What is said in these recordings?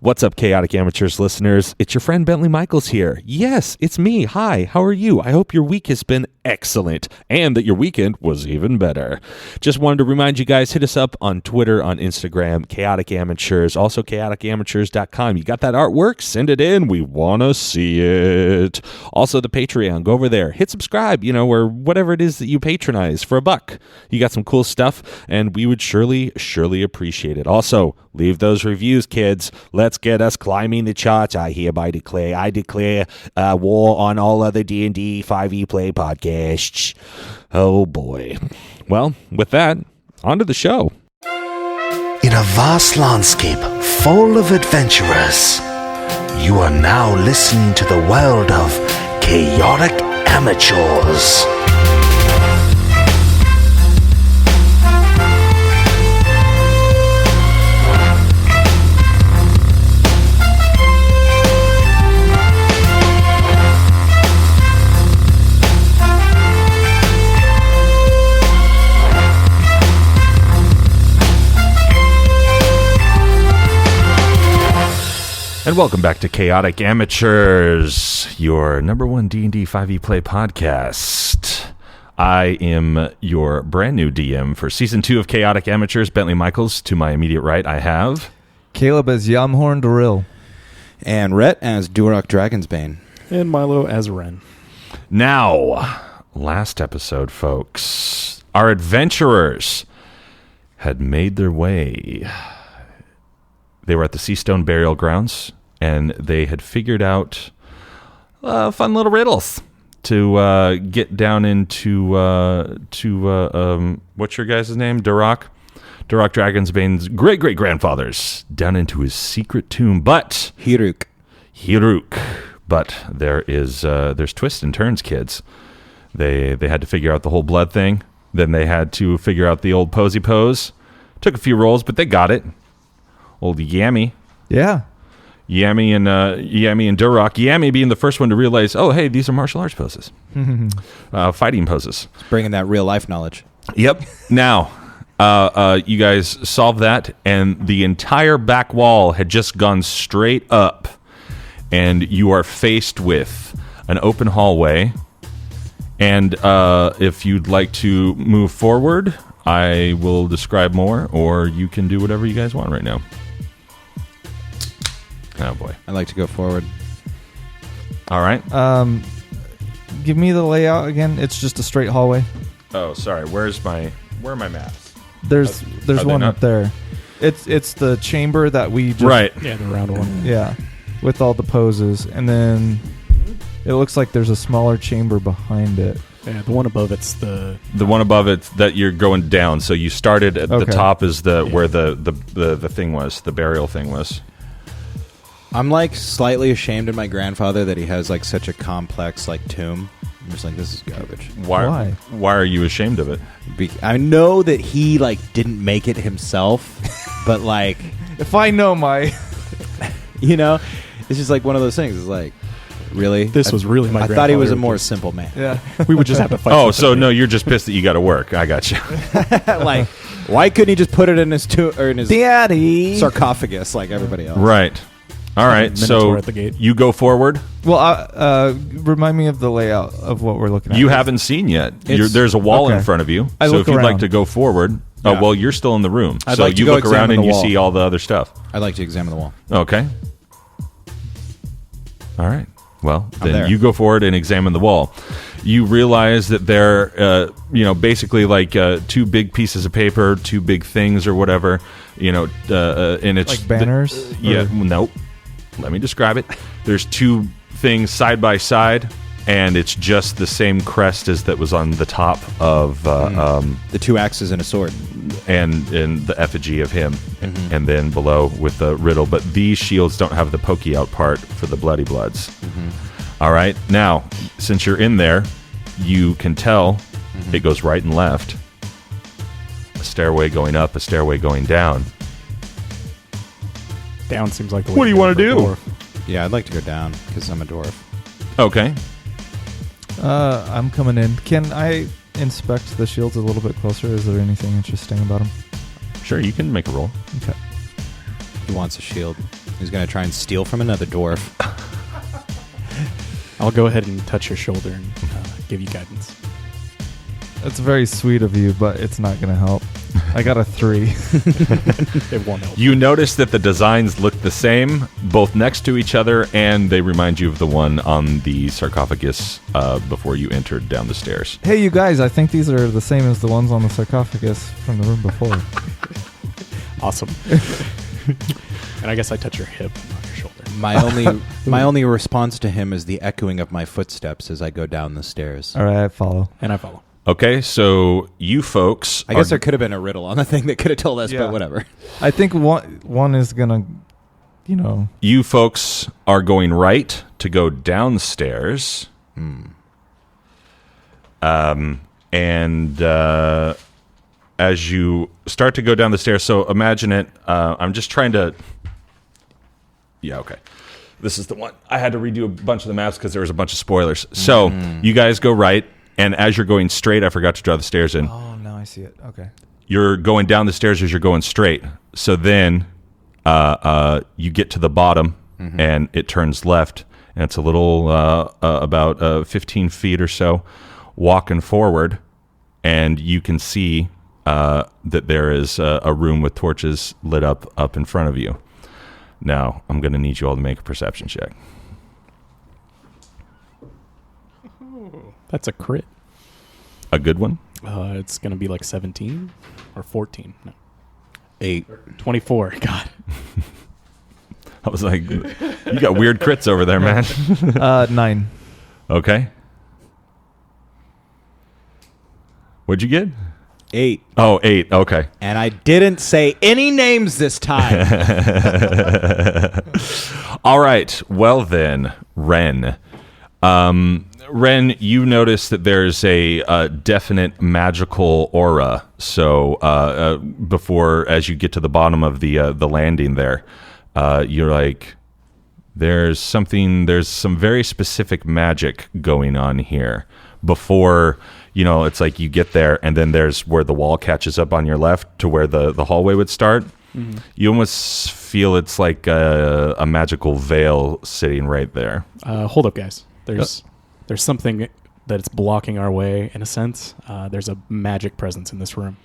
What's up, Chaotic Amateurs listeners? It's your friend Bentley Michaels here. Yes, it's me. Hi, how are you? I hope your week has been excellent and that your weekend was even better. Just wanted to remind you guys, hit us up on Twitter, on Instagram, Chaotic Amateurs, also chaoticamateurs.com. You got that artwork? Send it in. We want to see it. Also, the Patreon. Go over there. Hit subscribe, or whatever it is that you patronize for $1. You got some cool stuff, and we would surely appreciate it. Also, leave those reviews, kids. Let's get us climbing the charts. I declare war on all other D&D 5e play podcasts. Oh boy. Well, with that, on to the show. In a vast landscape full of adventurers, you are now listening to the world of Chaotic Amateurs. And welcome back to Chaotic Amateurs, your number one D&D 5e play podcast. I am your brand new DM for Season 2 of Chaotic Amateurs, Bentley Michaels. To my immediate right, I have... Caleb as Yamhorn Daril. And Rhett as Duroc Dragonsbane. And Milo as Ren. Now, last episode, folks, our adventurers had made their way. They were at the Seastone Burial Grounds, and they had figured out fun little riddles to get down into what's your guys' name? Duroc Dragonsbane's great-great-grandfathers, down into his secret tomb. But Hiruk. But there's twists and turns, kids. They had to figure out the whole blood thing. Then they had to figure out the old posy pose. Took a few rolls, but they got it. Old Yammy. Yeah. Yammy and Duroc. Yammy being the first one to realize, oh, hey, these are martial arts poses. Fighting poses. It's bringing that real life knowledge. Yep. Now, you guys solved that, and the entire back wall had just gone straight up, and you are faced with an open hallway. And if you'd like to move forward, I will describe more, or you can do whatever you guys want right now. Oh, boy. I'd like to go forward. All right. Give me the layout again. It's just a straight hallway. Oh, sorry. Where are my maps? There's one up there. It's the chamber that we just... Right. Yeah, the round one. Yeah. With all the poses. And then it looks like there's a smaller chamber behind it. Yeah, the one above it's the one above it that you're going down. So you started at the top is where the thing was, the burial thing was. I'm slightly ashamed of my grandfather that he has such a complex tomb. I'm just this is garbage. Why are you ashamed of it? I know that he didn't make it himself, but if I know my it's just one of those things. It's really? This was really my grandfather. I thought he was a more simple man. Yeah. We would just have to fight. Oh, so no, you're just pissed that you got to work. I got you. Why couldn't he just put it in his in his Daddy sarcophagus like everybody else? Right. All right. So at the gate. You go forward. Well, remind me of the layout of what we're looking at. You haven't seen yet. There's a wall in front of you. So if you'd like to go forward, Yeah. well, you're still in the room. I'd so like to you go look around examine and the you wall. see all the other stuff. I'd like to examine the wall. Okay. All right. Well, I'm there. then you go forward and examine the wall. You realize that they're, basically two big pieces of paper, two big things or whatever, and it's... Like banners? Nope. Let me describe it. There's two things side by side, and it's just the same crest as that was on the top of... the two axes and a sword. And the effigy of him. And then below with the riddle. But these shields don't have the pokey out part for the bloody bloods. All right. Now, since you're in there, you can tell it goes right and left. A stairway going up, a stairway going down. Down seems like the way. What do you to go want to for a do? dwarf. Yeah, I'd like to go down because I'm a dwarf. Okay. I'm coming in. Can I inspect the shields a little bit closer? Is there anything interesting about them? Sure, you can make a roll. Okay. He wants a shield. He's going to try and steal from another dwarf. I'll go ahead and touch your shoulder and give you guidance. That's very sweet of you, but it's not going to help. I got a 3. It won't help. You notice that the designs look the same, both next to each other, and they remind you of the one on the sarcophagus before you entered down the stairs. Hey, you guys, I think these are the same as the ones on the sarcophagus from the room before. Awesome. And I guess I touch your hip, not your shoulder. My only response to him is the echoing of my footsteps as I go down the stairs. All right, I follow. And I follow. Okay, so you folks... I guess there could have been a riddle on the thing that could have told us, Yeah. but whatever. I think one is going to, You folks are going right to go downstairs. And as you start to go down the stairs, so imagine it. I'm just trying to... Yeah, okay. This is the one. I had to redo a bunch of the maps because there was a bunch of spoilers. So you guys go right, and as you're going straight, I forgot to draw the stairs in. Oh, now I see it. Okay. You're going down the stairs as you're going straight. So then you get to the bottom, and it turns left, and it's a little about 15 feet or so, walking forward, and you can see that there is a room with torches lit up in front of you. Now, I'm going to need you all to make a perception check. That's a crit. A good one? It's going to be like 17 or 14. No. 8. 24. God. I was like, you got weird crits over there, man. 9. Okay. What'd you get? 8. Oh, 8. Okay. And I didn't say any names this time. All right. Well then, Ren. Ren, you notice that there's a definite magical aura. So before, as you get to the bottom of the landing there, you're like, there's some very specific magic going on here. Before, it's like you get there, and then there's where the wall catches up on your left to where the hallway would start. Mm-hmm. You almost feel it's like a magical veil sitting right there. Hold up, guys. There's something that's blocking our way, in a sense. There's a magic presence in this room.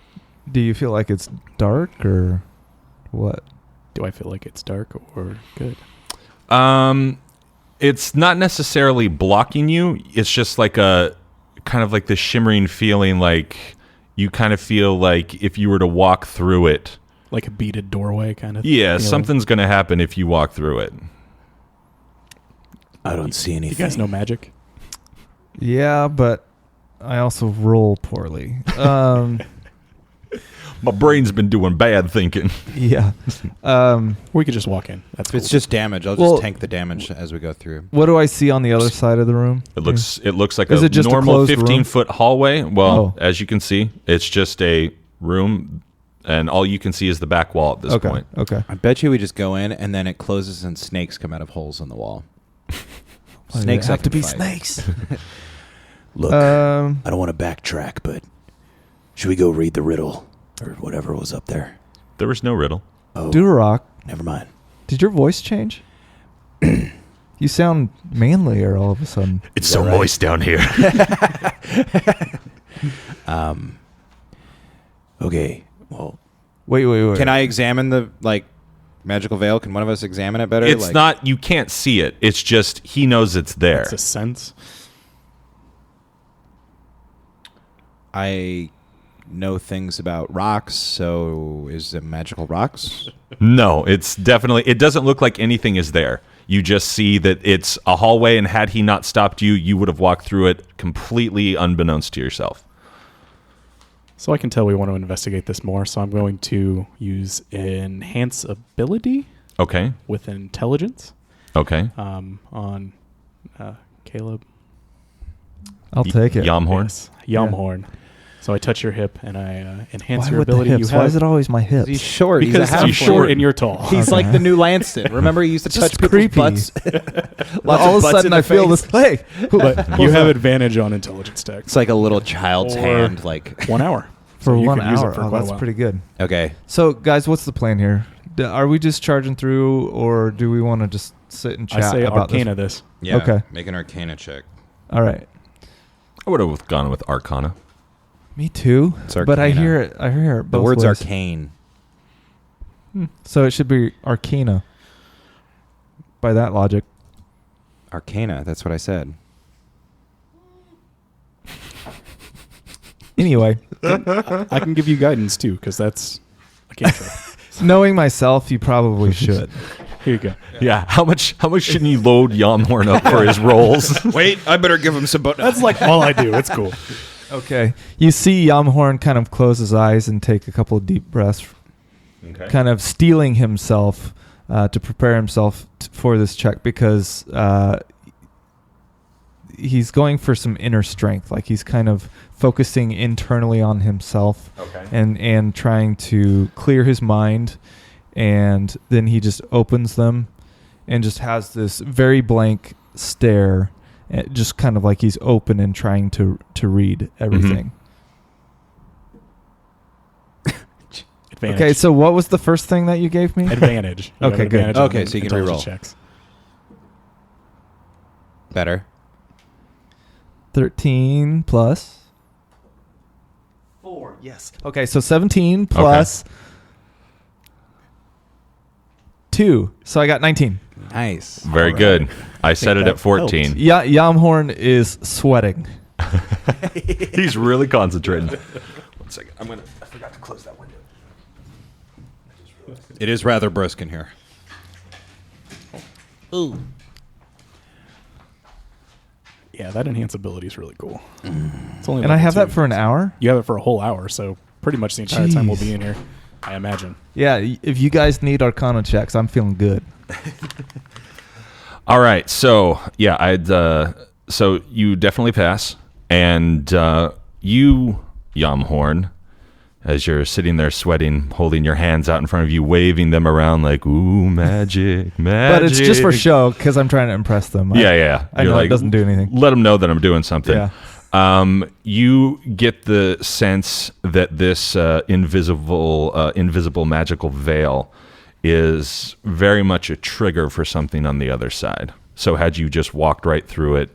Do you feel like it's dark or what? Do I feel like it's dark or good? It's not necessarily blocking you. It's just like a kind of like this shimmering feeling, like you kind of feel like if you were to walk through it. Like a beaded doorway kind of Yeah, feeling. something's going to happen if you walk through it. I don't see anything. You guys know magic? Yeah, but I also roll poorly. My brain's been doing bad thinking. Yeah. We could just walk in. That's If it's cool. just damage, I'll Well, just tank the damage as we go through. What do I see on the other side of the room? It looks like Is a it just a normal closed room? 15-foot hallway. Well, Oh. as you can see, it's just a room, and all you can see is the back wall at this Okay. point. Okay. I bet you we just go in and then it closes and snakes come out of holes in the wall. Snakes have I to can be fight. snakes. Look, I don't want to backtrack, but should we go read the riddle or whatever was up there? There was no riddle. Oh, Durock, never mind. did your voice change? You sound manlier all of a sudden. It's so moist down here. Okay, well, Wait. Can I examine the magical veil? Can one of us examine it better? It's not, you can't see it. It's just, he knows it's there. It's a sense. I know things about rocks, so is it magical rocks? No, it's definitely, it doesn't look like anything is there. You just see that it's a hallway, and had he not stopped you, you would have walked through it completely unbeknownst to yourself. So I can tell we want to investigate this more, so I'm going to use enhance ability Okay. with intelligence Okay. on Caleb. I'll take it. Yamhorn. Yes, Yamhorn. So I touch your hip and I enhance Why your with the ability hips? you have. Why is it always my hips? He's short. Because he's a he's short and you're tall. He's Okay. like the new Lanston. Remember, he used to Just touch people's creepy. butts. All of a sudden, I feel this. Hey, But you have advantage on intelligence checks. It's like a little child's Or- hand. Like 1 hour. for So you 1 can use it hour. for Oh, quite a that's while. pretty good. okay, So, guys, what's the plan here? Are we just charging through, or do we want to just sit and chat I say about Arcana this. Yeah. Okay. Make an Arcana check. All right. I would have gone with Arcana. Me too. It's But I Arcana. hear it. I hear it. The both word's ways. arcane. So it should be Arcana. By that logic. Arcana. That's what I said. Anyway, I can give you guidance too, because that's a cantrip. knowing myself, you probably should. Here you go. Yeah. How much shouldn't you load Yamhorn up for his rolls? Wait, I better give him some. That's like all I do. It's cool. Okay. You see Yamhorn kind of close his eyes and take a couple of deep breaths, Okay. kind of steeling himself to prepare himself for this check because he's going for some inner strength. Like he's kind of focusing internally on himself and trying to clear his mind. And then he just opens them and just has this very blank stare, just kind of like he's open and trying to read everything. Advantage. Okay, so what was the first thing that you gave me? Advantage. You have Okay, good. advantage on Okay, so you can intelligence reroll. checks. Better. 13 plus 4. Yes. Okay, so 17 plus 2. So I got 19. Nice. Very All good. right. I set it that at 14. helped. Yeah, Yamhorn is sweating. He's really concentrating. 1 second. I forgot to close that window. It is rather brisk in here. Yeah, that enhance ability is really cool. It's only And I level have that 2. for an hour? You have it for a whole hour, so pretty much the entire time we'll Jeez. be in here, I imagine. Yeah, if you guys need Arcana checks, I'm feeling good. All right. So, yeah, so you definitely pass. And you, Yamhorn, as you're sitting there sweating, holding your hands out in front of you, waving them around like, ooh, magic, magic. But it's just for show because I'm trying to impress them. Yeah. I You're know it doesn't do anything. Let them know that I'm doing something. Yeah. You get the sense that this invisible magical veil is very much a trigger for something on the other side. So had you just walked right through it,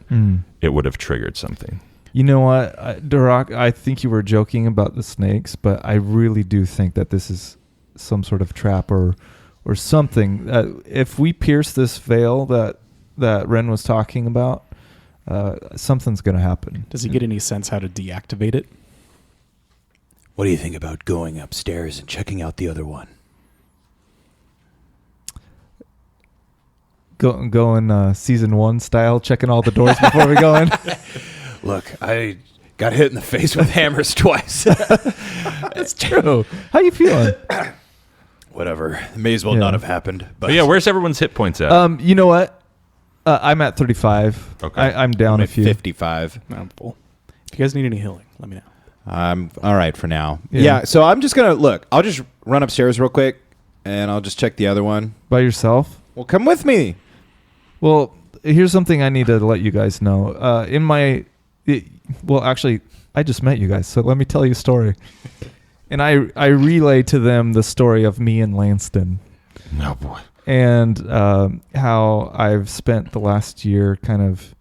it would have triggered something. You know what, Durak, I think you were joking about the snakes, but I really do think that this is some sort of trap or something. If we pierce this veil that Ren was talking about, something's going to happen. Does he get any sense how to deactivate it? What do you think about going upstairs and checking out the other one? Going season 1 style, checking all the doors before we go in. Look, I got hit in the face with hammers twice. It's true. How you feeling? Whatever. It may as well Yeah. not have happened. But But yeah, where's everyone's hit points at? You know what? I'm at 35. Okay. I'm down I'm a at few. 55. I'm full. If you guys need any healing, let me know. I'm all right for now. Yeah. Yeah. So I'm just gonna look. I'll just run upstairs real quick, and I'll just check the other one. By yourself? Well, come with me. Well, here's something I need to let you guys know. Actually, I just met you guys, so let me tell you a story. And I relay to them the story of me and Lanston No, boy. and how I've spent the last year kind of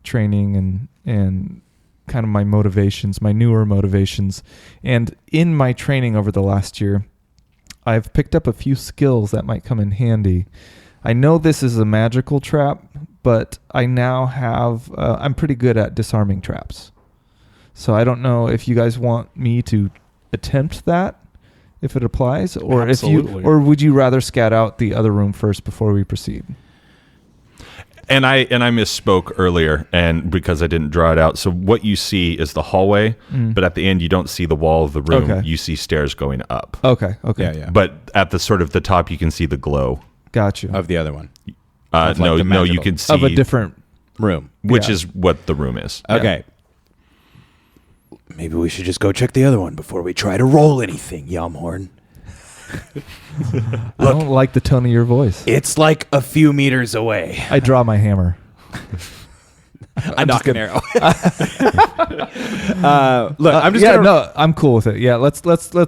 training and kind of my motivations, my newer motivations. And in my training over the last year, I've picked up a few skills that might come in handy. I know this is a magical trap, but I now have, I'm pretty good at disarming traps. So I don't know if you guys want me to attempt that, if it applies, or Absolutely. or would you rather scat out the other room first before we proceed? And I misspoke earlier, and because I didn't draw it out. So what you see is the hallway, but at the end you don't see the wall of the room. Okay. You see stairs going up. Okay. Yeah. But at the sort of the top, you can see the glow. Got you. Of the other one. Of, like, No, the you magical- can see Of a different. Room. which yeah. is what the room is. Okay. maybe we should just go check the other one before we try to roll anything, Yamhorn. I don't like the tone of your voice. It's like a few meters away. I draw my hammer. I knock an arrow. Look, I'm just gonna... no, I'm cool with it. Yeah, let's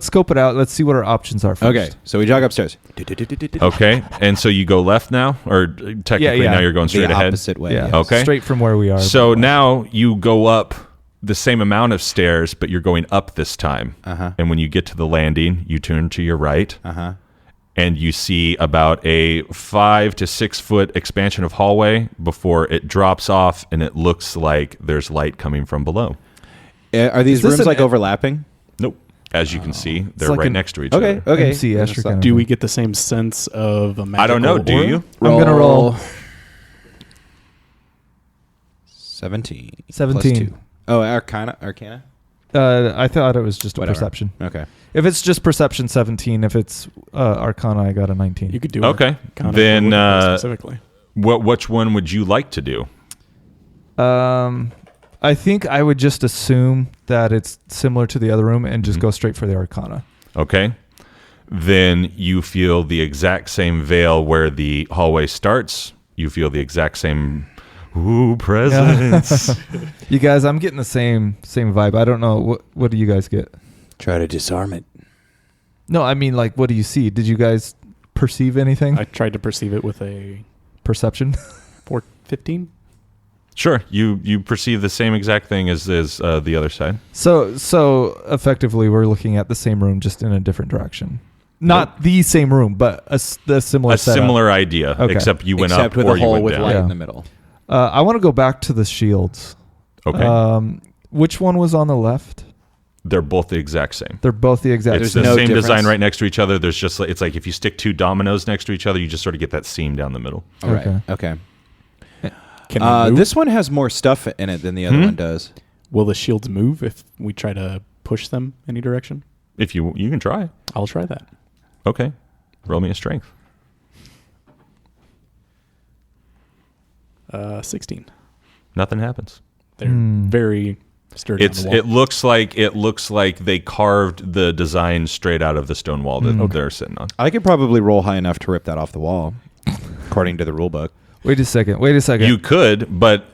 scope it out. Let's see what our options are first. Okay, so we jog upstairs. Okay, and so you go left now, or technically now you're going straight the ahead. Opposite way. Yeah. Yes. Okay. Straight from where we are. So now you go up the same amount of stairs, but you're going up this time. And when you get to the landing, you turn to your right. And you see about a 5 to 6 foot expansion of hallway before it drops off, and it looks like there's light coming from below. Are these rooms like overlapping? Nope. As you can see, they're like right an- next to each Okay. other. Okay. MC Escher kind of Do thing. we get the same sense of a magical I don't know. Do aura? you? I'm going to roll 17. 17. Plus 2. Oh, Arcana? I thought it was just a Whatever. perception. Okay. If it's just perception, 17. If it's Arcana, I got a 19. You could do Okay. Arcana Then, specifically. Which one would you like to do? I think I would just assume that it's similar to the other room and just go straight for the Arcana. Okay. Then you feel the exact same veil where the hallway starts. You feel the exact same presence. You guys, I'm getting the same vibe. I don't know. What do you guys get? Try to disarm it. No, I mean, like, what do you see? Did you guys perceive anything? I tried to perceive it with a Perception? 15. Sure. You perceive the same exact thing as the other side. So effectively, we're looking at the same room, just in a different direction. Not the same room, but the similar A setup. similar idea, Okay. except you went Except up with or a you hole went with down. light Yeah. in the middle. I want to go back to the shields. Okay. Which one was on the left? They're both the exact same. They're both the exact It's same. the no same difference. design right next to each other. There's just it's like if you stick two dominoes next to each other, you just sort of get that seam down the middle. All right. Okay. Okay. Can we move? This one has more stuff in it than the other one does. Will the shields move if we try to push them any direction? If you can try. I'll try that. Okay. Roll me a strength. 16. Nothing happens. They're very sturdy on the wall. It looks like they carved the design straight out of the stone wall that they're sitting on. I could probably roll high enough to rip that off the wall, according to the rule book. Wait a second. You could, but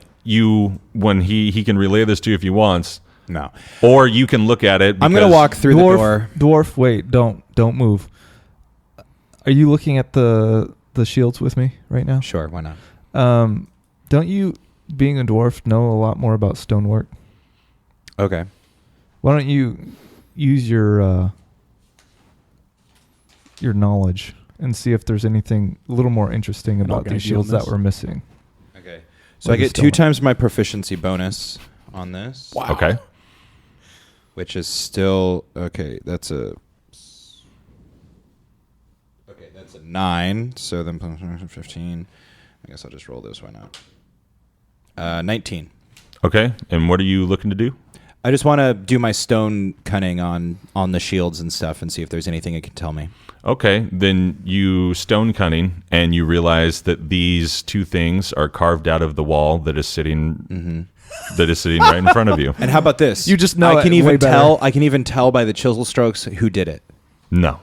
when he can relay this to you if he wants, No. or you can look at it. I'm going to walk through the door. Dwarf, wait, don't move. Are you looking at the shields with me right now? Sure, why not? Don't you, being a dwarf, know a lot more about stonework? Okay. Why don't you use your knowledge and see if there's anything a little more interesting An about these organic shields that illness. we're missing? Okay. So I get 2 times my proficiency bonus on this. Wow. Okay. Which is still okay. That's a 9. So then 15. I guess I'll just roll this. Why not? 19. Okay. And what are you looking to do? I just want to do my stone cunning on the shields and stuff and see if there's anything it can tell me. Okay, then you stone cunning, and you realize that these 2 things are carved out of the wall that is sitting right in front of you. And how about this? You just know I can it way even better. tell. I can even tell by the chisel strokes who did it. No,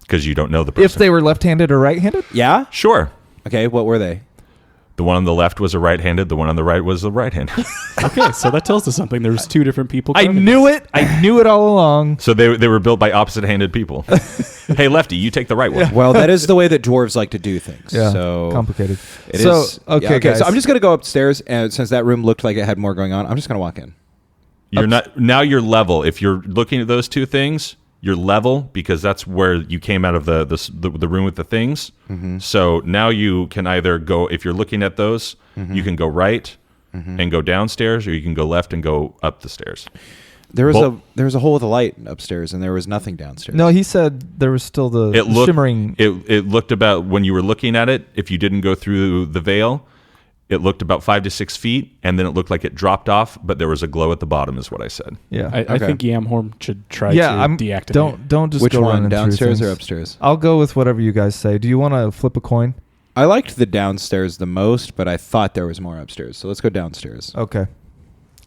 because you don't know the person. If they were left-handed or right-handed? Yeah. Sure. Okay. What were they? The one on the left was a right-handed. The one on the right was a right-handed. Okay, so that tells us something. There was 2 different people. I carving knew this. it. I knew it all along. So they were built by opposite-handed people. Hey, lefty, you take the right one. Well, that is the way that dwarves like to do things. Yeah, So complicated. it So, is. okay, Yeah, guys. So I'm just gonna go upstairs, and since that room looked like it had more going on, I'm just gonna walk in. You're not now. You're level. If you're looking at those 2 things, you're level because that's where you came out of the room with the things. So now you can either go, if you're looking at those, you can go right and go downstairs, or you can go left and go up the stairs. There was a hole with a light upstairs, and there was nothing downstairs. No, he said there was still the shimmering. It looked about, when you were looking at it, if you didn't go through the veil, it looked about 5 to 6 feet, and then it looked like it dropped off, but there was a glow at the bottom, is what I said. Yeah. I think Yamhorn should try to deactivate. Don't just Which go one, running through downstairs or things. upstairs? I'll go with whatever you guys say. Do you want to flip a coin? I liked the downstairs the most, but I thought there was more upstairs. So let's go downstairs. Okay.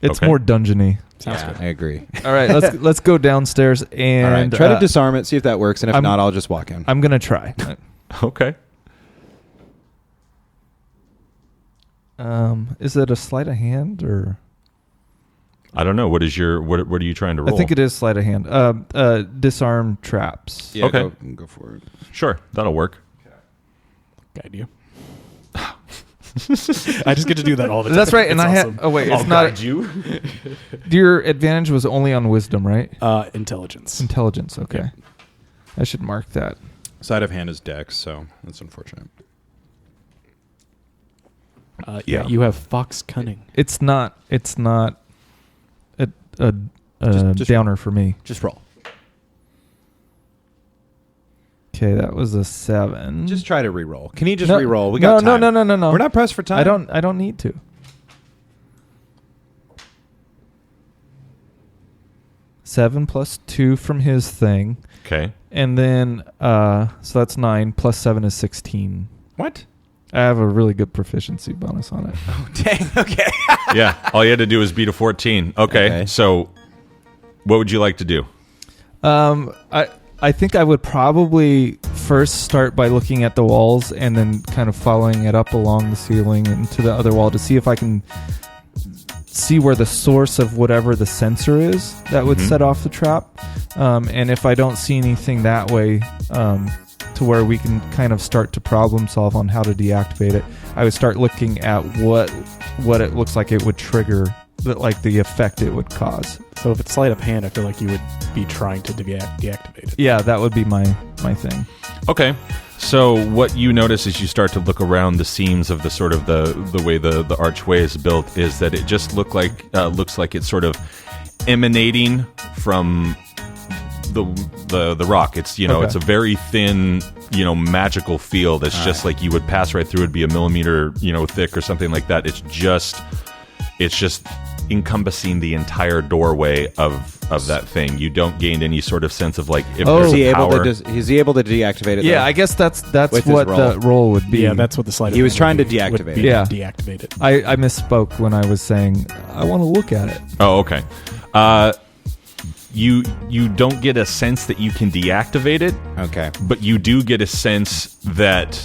It's Okay. more dungeony. Sounds Yeah, good. I agree. All right, let's go downstairs and All right, try to disarm it, see if that works, and if I'm- not, I'll just walk in. I'm gonna try. Okay. Is it a sleight of hand or? I don't know. What are you trying to roll? I think it is sleight of hand. Disarm traps. Yeah, Okay. Go for it. Sure, that'll work. Guide you. I just get to do that all the time. That's right. And It's I awesome. had. Oh wait, I'll it's not. guide you. Your advantage was only on wisdom, right? Intelligence. Intelligence. Okay. Yeah. I should mark that. Side of hand is dex, so that's unfortunate. Yeah, you have fox cunning. It's not a Just- downer for me. Just roll. Okay, that was a 7. Just try to re-roll. Can you just No, re-roll? We no, got time. No. We're not pressed for time. I don't need to. 7 plus 2 from his thing. Okay. And then so that's 9 plus 7 is 16. What? I have a really good proficiency bonus on it. Oh, dang. Okay. Yeah. All you had to do was beat a 14. Okay. So, what would you like to do? I think I would probably first start by looking at the walls and then kind of following it up along the ceiling and to the other wall to see if I can see where the source of whatever the sensor is that would set off the trap. And if I don't see anything that way, to where we can kind of start to problem solve on how to deactivate it, I would start looking at what it looks like it would trigger, like the effect it would cause. So if it's sleight of hand, I feel like you would be trying to deactivate it. Yeah, that would be my thing. Okay. So what you notice as you start to look around the seams of the sort of the way the archway is built is that it just looks like it's sort of emanating from the rock. It's Okay. It's a very thin magical field. It's just like you would pass right through. It'd be a millimeter thick or something like that. It's just encompassing the entire doorway of that thing. You don't gain any sort of sense of like if Is there's he power. is he able to deactivate it? Yeah, though? I guess that's With his what roll. the roll would be. Yeah, that's what the sleight of He was hand would trying to would deactivate be it. Yeah. Deactivate it. I misspoke when I was saying I want to look at it. Oh, okay. You don't get a sense that you can deactivate it, Okay. but you do get a sense that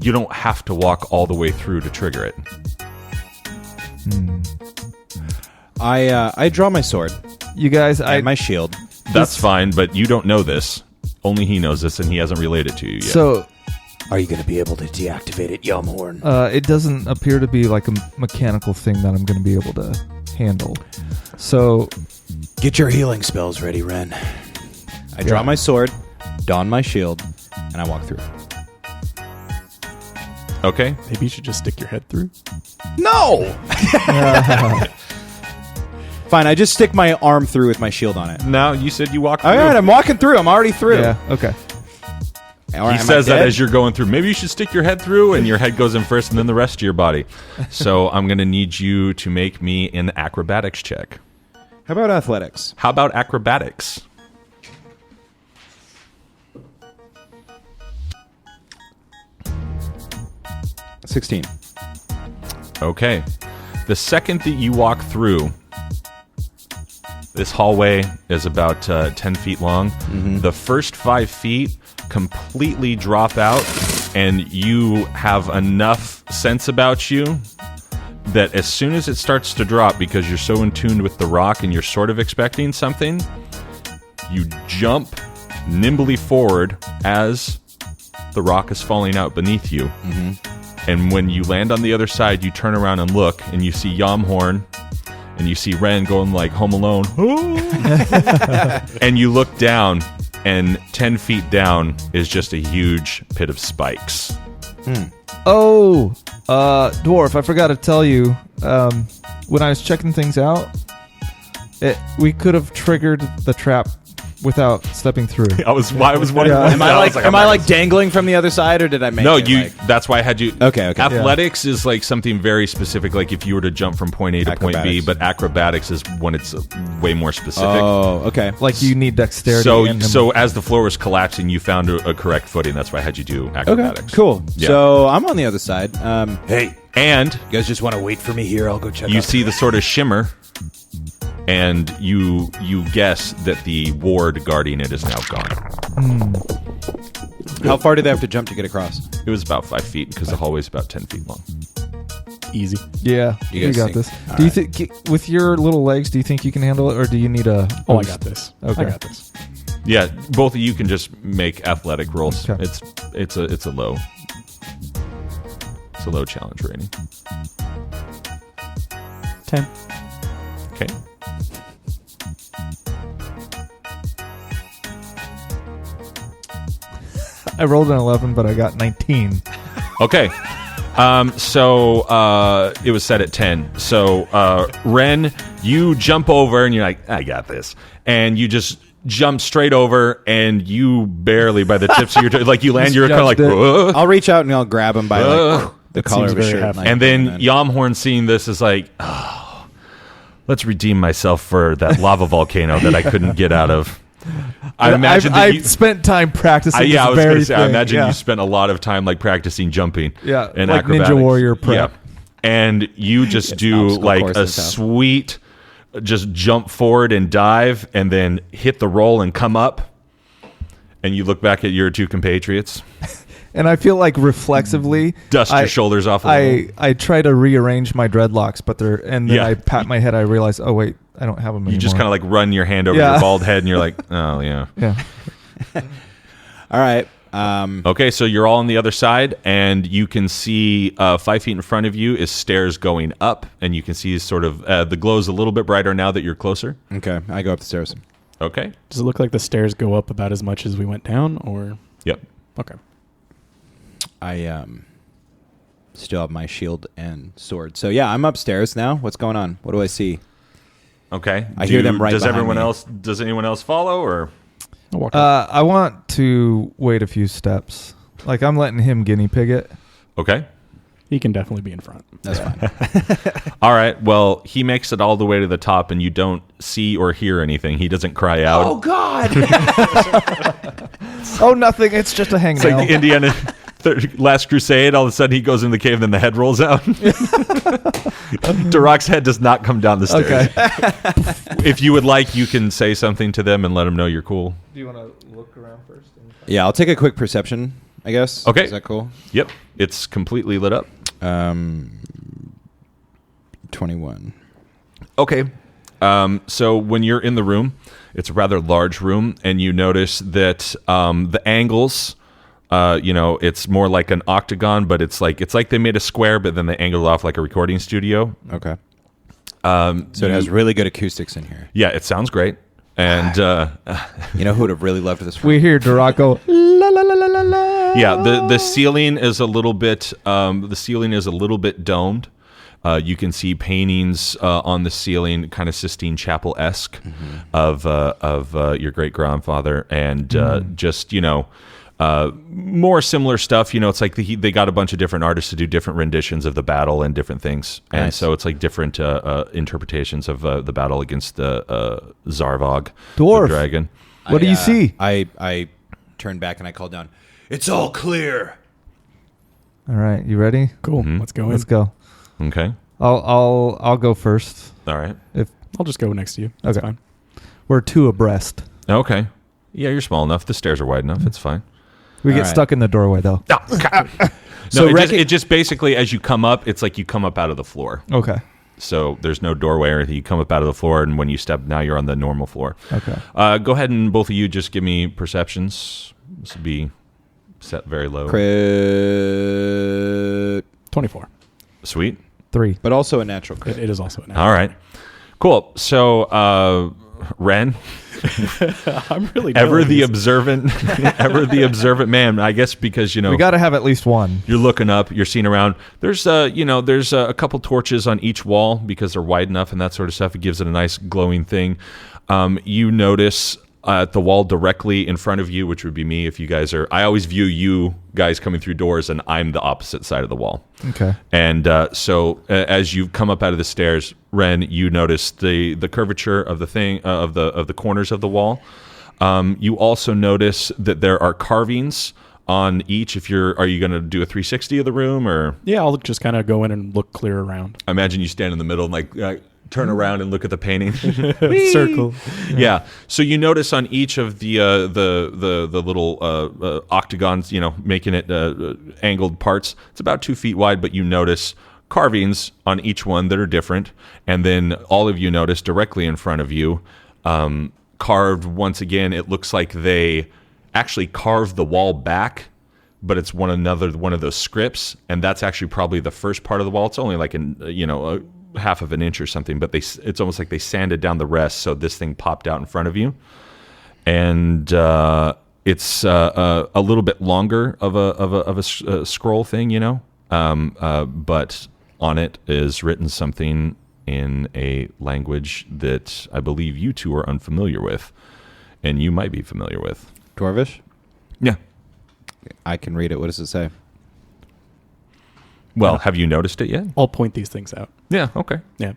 you don't have to walk all the way through to trigger it. I draw my sword You guys, and my shield. That's fine, but you don't know this. Only he knows this, and he hasn't relayed it to you yet. so Are you going to be able to deactivate it, Yumhorn? it doesn't appear to be like a mechanical thing that I'm going to be able to handle. So Get your healing spells ready, Ren. I draw my sword, don my shield, and I walk through. Okay. Maybe you should just stick your head through. No! Fine, I just stick my arm through with my shield on it. Now, you said you walked through. All right, I'm walking through. I'm already through. yeah, okay. He says that as you're going through. Maybe you should stick your head through, and your head goes in first, and then the rest of your body. So I'm going to need you to make me an acrobatics check. How about athletics? How about acrobatics? $16. Okay. The second that you walk through, this hallway is about 10 feet long. The first 5 feet completely drop out, and you have enough sense about you that as soon as it starts to drop, because you're so in tune with the rock and you're sort of expecting something, you jump nimbly forward as the rock is falling out beneath you. And when you land on the other side, you turn around and look, and you see Yamhorn, and you see Ren going like Home Alone. And you look down, and 10 feet down is just a huge pit of spikes. Oh, Dwarf, I forgot to tell you, when I was checking things out, we could have triggered the trap without stepping through. I was wondering. Yeah. Am I like dangling from the other side, or did I make No, it? you. That's why I had you. Okay. Athletics is like something very specific, like if you were to jump from point A to point B. Acrobatics. But acrobatics is when it's way more specific. Oh, okay. Like you need dexterity. So, and so as the floor was collapsing, you found a correct footing. That's why I had you do Okay, acrobatics. cool. Yeah. So I'm on the other side. Hey, And you guys just want to wait for me here? I'll go check you out see the sort of shimmer, and you guess that the ward guarding it is now gone. How far do they have to jump to get across? It was about 5 feet because the hallway's about 10 feet long. Easy. Yeah, You you guys got think- this. all Do you right. think with your little legs? Do you think you can handle it, or do you need a? Oh, I boost? got this. Okay. I got this. Yeah, both of you can just make athletic rolls. Okay. It's a low challenge rating. 10. Okay. I rolled an 11, but I got 19. Okay. So it was set at 10. So Ren, you jump over and you're like, I got this. And you just jump straight over and you barely by the tips of your toes, like you land, you're kind of like, Judged it. "Whoa." I'll reach out and I'll grab him by like the collar seems of his very shirt. hefty. like, And then Yamhorn seeing this is like, oh, let's redeem myself for that lava volcano that I couldn't get out of. I imagine that I've you, spent time practicing. yeah, I this was going very to say, I thing. imagine Yeah. you spent a lot of time like practicing jumping. Yeah, and like Ninja acrobatics. Warrior prep. Yeah. And you just do obstacle like course a in town. sweet, just jump forward and dive and then hit the roll and come up. And you look back at your two compatriots, And I feel like reflexively, dust your shoulders off. I try to rearrange my dreadlocks, but then Yeah. I pat my head. I realize, oh wait, I don't have them anymore. You just kind of like run your hand over Yeah. your bald head and you're like, oh, yeah. yeah. all right. Okay, so you're all on the other side, and you can see 5 feet in front of you is stairs going up, and you can see sort of the glow's a little bit brighter now that you're closer. Okay, I go up the stairs. Okay. Does it look like the stairs go up about as much as we went down, or? Yep. Okay. I still have my shield and sword. So yeah, I'm upstairs now. What's going on? What do I see? Okay. I hear them right Does behind everyone me. else? Does anyone else follow or? I'll walk up. I want to wait a few steps. Like I'm letting him guinea pig it. Okay. He can definitely be in front. That's fine. All right. Well, he makes it all the way to the top, and you don't see or hear anything. He doesn't cry out. God! Oh, nothing. It's just a hangnail. It's like the Indiana Last Crusade. All of a sudden, he goes in the cave, and then the head rolls out. Darok's head does not come down the stairs. Okay. If you would like, you can say something to them and let them know you're cool. Do you want to look around first? Yeah, I'll take a quick perception, I guess. Okay. Is that cool? Yep. It's completely lit up. 21. Okay. So when you're in the room, it's a rather large room, and you notice that the angles, it's more like an octagon, but it's like they made a square, but then they angled off like a recording studio. Okay. So it has really good acoustics in here. Yeah, it sounds great. And You know who would have really loved this? We hear Dorako. La la la la la la. yeah, the ceiling is a little bit domed. You can see paintings on the ceiling, kind of Sistine Chapel-esque, of your great grandfather, and just more similar stuff. It's like they got a bunch of different artists to do different renditions of the battle and different things, and Nice. so it's like different interpretations of the battle against the Zarvog, Dwarf. the dragon. What do you see? I turned back and I called down. It's all clear. All right, you ready? Cool. Let's go in. Let's go. Okay, I'll go first. all right, I'll just go next to you. That's Okay. fine. We're two abreast. okay. Yeah, you're small enough. The stairs are wide enough. It's fine. We All get right. stuck in the doorway though. No, So it just basically as you come up, it's like you come up out of the floor. Okay. So there's no doorway or anything. You come up out of the floor, and when you step, now you're on the normal floor. Okay. Go ahead and both of you just give me perceptions. This would be set very low. Crit. 24. Sweet. 3. But also a natural crit. It is also an All right. Cool. So, Ren, I'm really ever nailing the this. observant man. I guess because We got to have at least one. you're looking up, you're seeing around. There's a couple torches on each wall because they're wide enough and that sort of stuff. It gives it a nice glowing thing. You notice at the wall directly in front of you, which would be me if you guys are. I always view you guys coming through doors, and I'm the opposite side of the wall. Okay. And so as you come up out of the stairs, Ren, you notice the curvature of the thing of the corners of the wall. You also notice that there are carvings on each. Are you going to do a 360 of the room, or Yeah, I'll just kind of go in and look clear around. I imagine you stand in the middle and like turn around and look at the painting. Circle. Yeah. So you notice on each of the little octagons, making it angled parts, it's about 2 feet wide, but you notice carvings on each one that are different. And then all of you notice directly in front of you, carved once again, it looks like they actually carved the wall back, but it's one of those scripts, and that's actually probably the first part of the wall. It's only like a half of an inch or something, but it's almost like they sanded down the rest, so this thing popped out in front of you, and it's a little bit longer of a scroll thing, but on it is written something in a language that I believe you two are unfamiliar with, and you might be familiar with. Dwarvish? Yeah. I can read it. What does it say? Well, have you noticed it yet? I'll point these things out. Yeah. Okay. Yeah.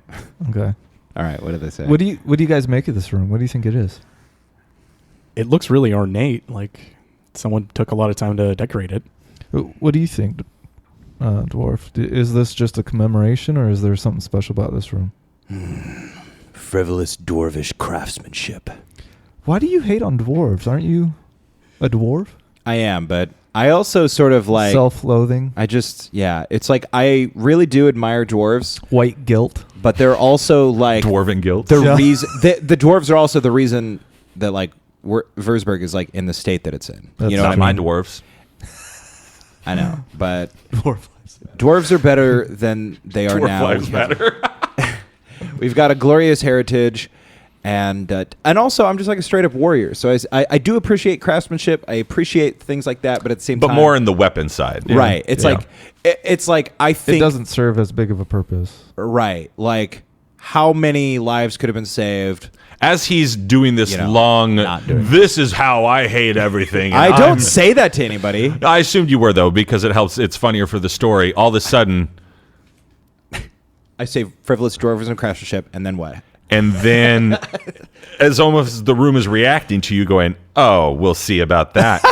Okay. All right. What did they say? What do you guys make of this room? What do you think it is? It looks really ornate. Like someone took a lot of time to decorate it. What do you think, Dwarf? Is this just a commemoration, or is there something special about this room? Frivolous dwarvish craftsmanship. Why do you hate on dwarves? Aren't you a dwarf? I am, but I also sort of like Self-loathing, it's like I really do admire dwarves, white guilt. but they're also like Dwarven guilt. the reason. The dwarves are also the reason that like Würzburg is like in the state that it's in. That's You know Not what I my mean? dwarves. I know, but Dwarf. dwarves are better than they are Dwarf now. lives matter. We've got a glorious heritage, and also I'm just like a straight up warrior. So I do appreciate craftsmanship. I appreciate things like that, but at the same But time, more in the weapon side. Yeah. right. It's Yeah. like it's like I think It doesn't serve as big of a purpose. right. Like how many lives could have been saved? As he's doing this long, not doing this is how I hate everything. and I don't I'm- say that to anybody. I assumed you were, though, because it helps. It's funnier for the story. All of a sudden, I say frivolous dwarves and craftsmanship, and then what? and then as almost the room is reacting to you going, oh, we'll see about that.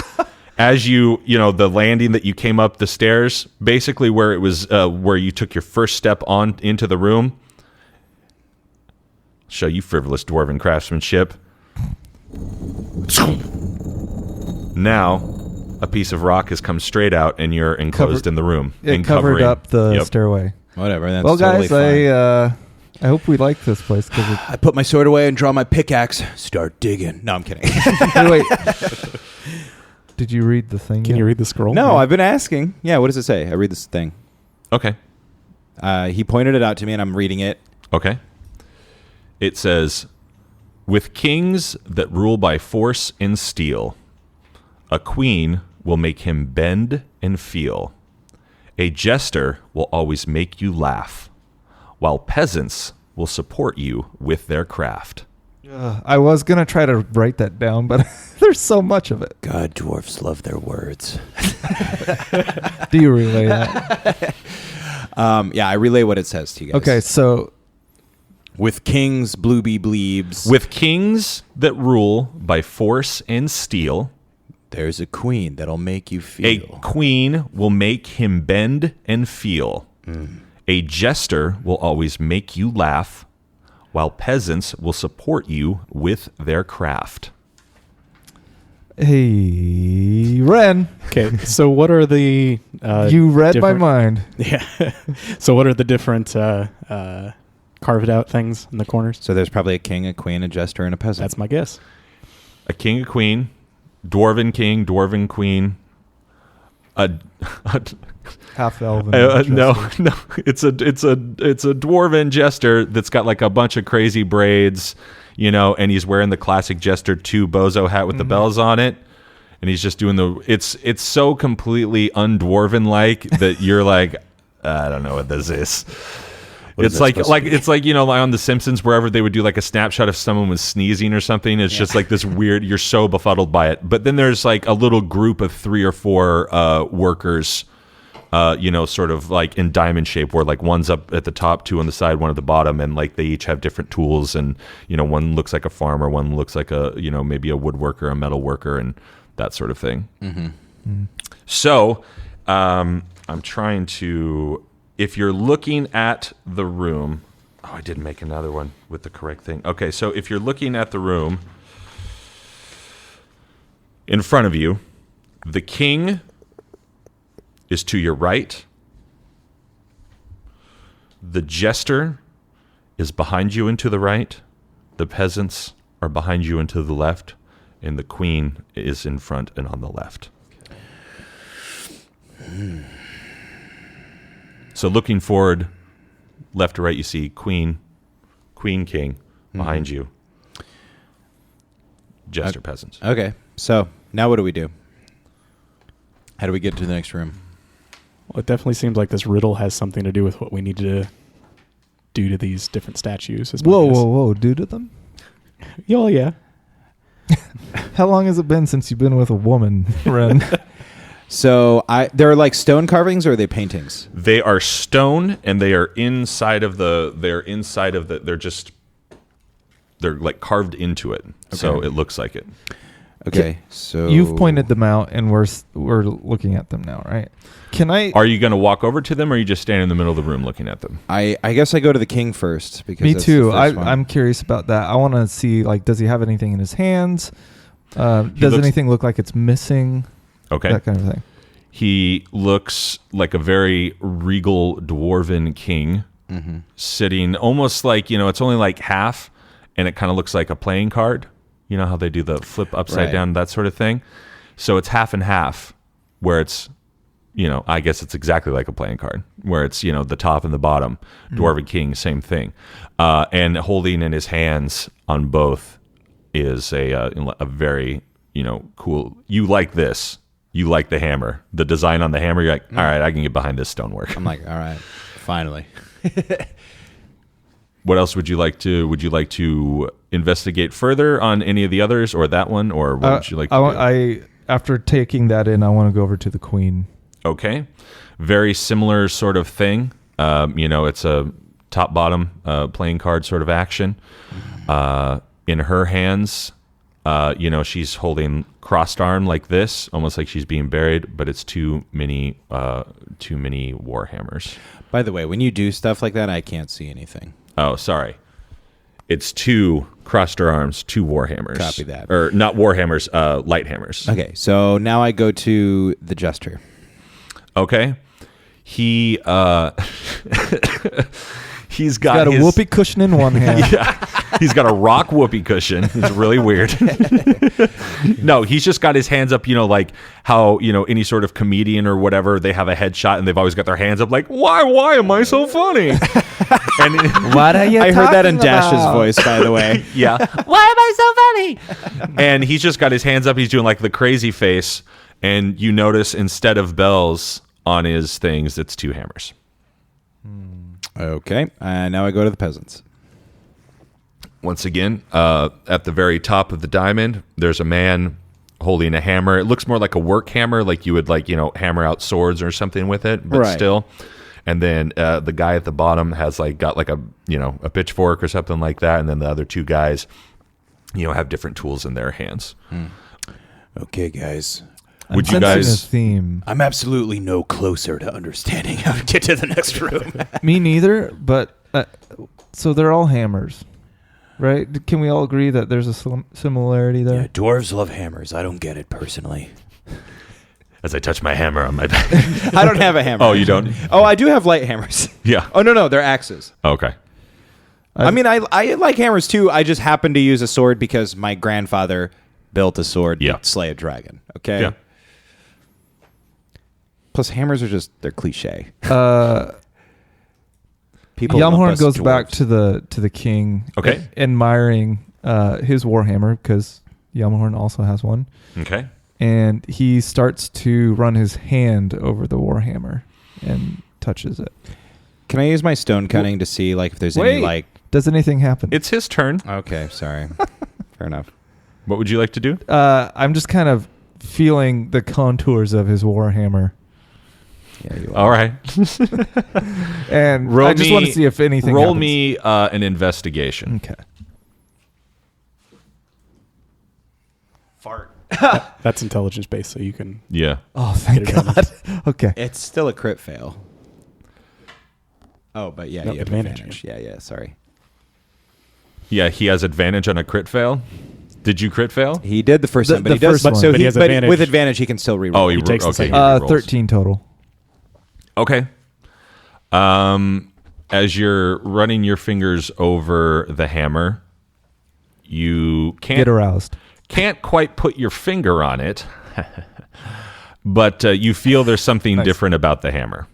As the landing that you came up the stairs, basically where it was, where you took your first step on into the room, show you frivolous dwarven craftsmanship. Now, a piece of rock has come straight out, and you're enclosed in the room. It covered up the stairway. Whatever. That's Well, totally guys, fine. I hope we like this place because I put my sword away and draw my pickaxe. Start digging. No, I'm kidding. wait. Did you read the thing? Can yet? you read the scroll? No, I've been asking. Yeah, what does it say? I read this thing. Okay. He pointed it out to me, and I'm reading it. Okay. It says, with kings that rule by force and steel, a queen will make him bend and feel. A jester will always make you laugh, while peasants will support you with their craft. I was going to try to write that down, but there's so much of it. God, dwarfs love their words. Do you relay that? Yeah, I relay what it says to you guys. Okay, so With kings, blooby bleebs. With kings that rule by force and steel, There's a queen that'll make you a feel. queen will make him bend and feel. A jester will always make you laugh, while peasants will support you with their craft. hey, Ren, Okay, so what are the you read my different- mind. Yeah. So what are the different carved out things in the corners? So there's probably a king, a queen, a jester, and a peasant. That's my guess. A king, a queen, dwarven king, dwarven queen. Half elven. No, it's a dwarven jester that's got like a bunch of crazy braids, and he's wearing the classic Jester 2 bozo hat with the bells on it, and he's just doing it's so completely undwarven like that you're like, I don't know what this is. It's like it's like on The Simpsons, wherever they would do like a snapshot if someone was sneezing or something. It's just like this weird. You're so befuddled by it. But then there's like a little group of 3 or 4 workers, sort of like in diamond shape, where like one's up at the top, 2 on the side, 1 at the bottom, and like they each have different tools. And one looks like a farmer, one looks like a maybe a woodworker, a metal worker, and that sort of thing. Mm-hmm. So I'm trying to. If you're looking at the room, Oh, I did make another one with the correct thing. Okay, so if you're looking at the room, in front of you, the king is to your right. The jester is behind you and to the right. The peasants are behind you and to the left. And the queen is in front and on the left. So looking forward, left to right, you see queen, king behind you. Jester peasants. Okay. So now what do we do? How do we get to the next room? Well, it definitely seems like this riddle has something to do with what we need to do to these different statues. Whoa. Do to them? Oh, yeah. How long has it been since you've been with a woman, Ren? So they're like stone carvings, or are they paintings? They are stone, and they are inside of the. They're like carved into it, so it looks like it. Okay, so You've pointed them out, and we're looking at them now, right? Are you going to walk over to them, or are you just standing in the middle of the room looking at them? I guess I go to the king first because Me that's too. the first one. I'm curious about that. I want to see, like, does he have anything in his hands? Does anything look like it's missing? Okay. That kind of thing. He looks like a very regal dwarven king, sitting almost like, it's only like half, and it kind of looks like a playing card. You know how they do the flip upside down, that sort of thing? So it's half and half, where it's, I guess it's exactly like a playing card, where it's, the top and the bottom. Dwarven king, same thing. And holding in his hands on both is a very, cool. You like this. You like the hammer. The design on the hammer, you're like, all right, I can get behind this stonework. I'm like, all right, finally. What else would you like to investigate further on any of the others, or that one, or what would you like to do? After taking that in, I want to go over to the queen. Okay. Very similar sort of thing. It's a top-bottom playing card sort of action. In her hands, she's holding crossed arm like this, almost like she's being buried, but it's too many war hammers. By the way, when you do stuff like that, I can't see anything. Oh, sorry. It's two crossed arms, two war hammers. Copy that. Or not war hammers, light hammers. Okay, so now I go to the jester. Okay. He's got a whoopee cushion in one hand. Yeah. He's got a rock whoopee cushion. It's really weird. No, he's just got his hands up, like how, any sort of comedian or whatever, they have a headshot and they've always got their hands up like, why am I so funny? And what are you I heard that in talking Dash's about? voice, by the way. Yeah. Why am I so funny? And he's just got his hands up. He's doing like the crazy face. And you notice instead of bells on his things, it's two hammers. Okay, now I go to the peasants. Once again, at the very top of the diamond, there's a man holding a hammer. It looks more like a work hammer, like you would hammer out swords or something with it, but still. And then the guy at the bottom has got a pitchfork or something like that, and then the other two guys, have different tools in their hands. Okay, guys. Would you guys? A theme. I'm absolutely no closer to understanding how to get to the next room. Me neither, but so they're all hammers, right? Can we all agree that there's a similarity there? Yeah, dwarves love hammers. I don't get it personally. As I touch my hammer on my back. I don't have a hammer. Oh, you don't? Oh, I do have light hammers. Yeah. Oh, no, they're axes. Okay. I mean, I like hammers too. I just happen to use a sword because my grandfather built a sword to slay a dragon. Okay? Yeah. Plus, hammers are they're cliche. People. Yamhorn goes back to the king. Okay. Admiring his warhammer because Yamhorn also has one. Okay. And he starts to run his hand over the warhammer and touches it. Can I use my stone cutting to see if there's any does anything happen? It's his turn. Okay, sorry. Fair enough. What would you like to do? I'm just kind of feeling the contours of his warhammer. Yeah, you are. All right. And I just want to see if anything Roll happens. me an investigation. Okay. Fart. That's intelligence based, so you can. Yeah. Oh, thank Get it God. Okay. It's still a crit fail. Oh, but yeah, Nope, you have advantage. Yeah, sorry. Yeah, he has advantage on a crit fail. Did you crit fail? He did the first The- time, but the he does. first one. So But he has but advantage. with advantage, he can still reroll. Oh, He takes the okay. second. he rerolls. 13 total. Okay. As you're running your fingers over the hammer, you Get aroused. can't quite put your finger on it, but you feel there's something Nice. different about the hammer.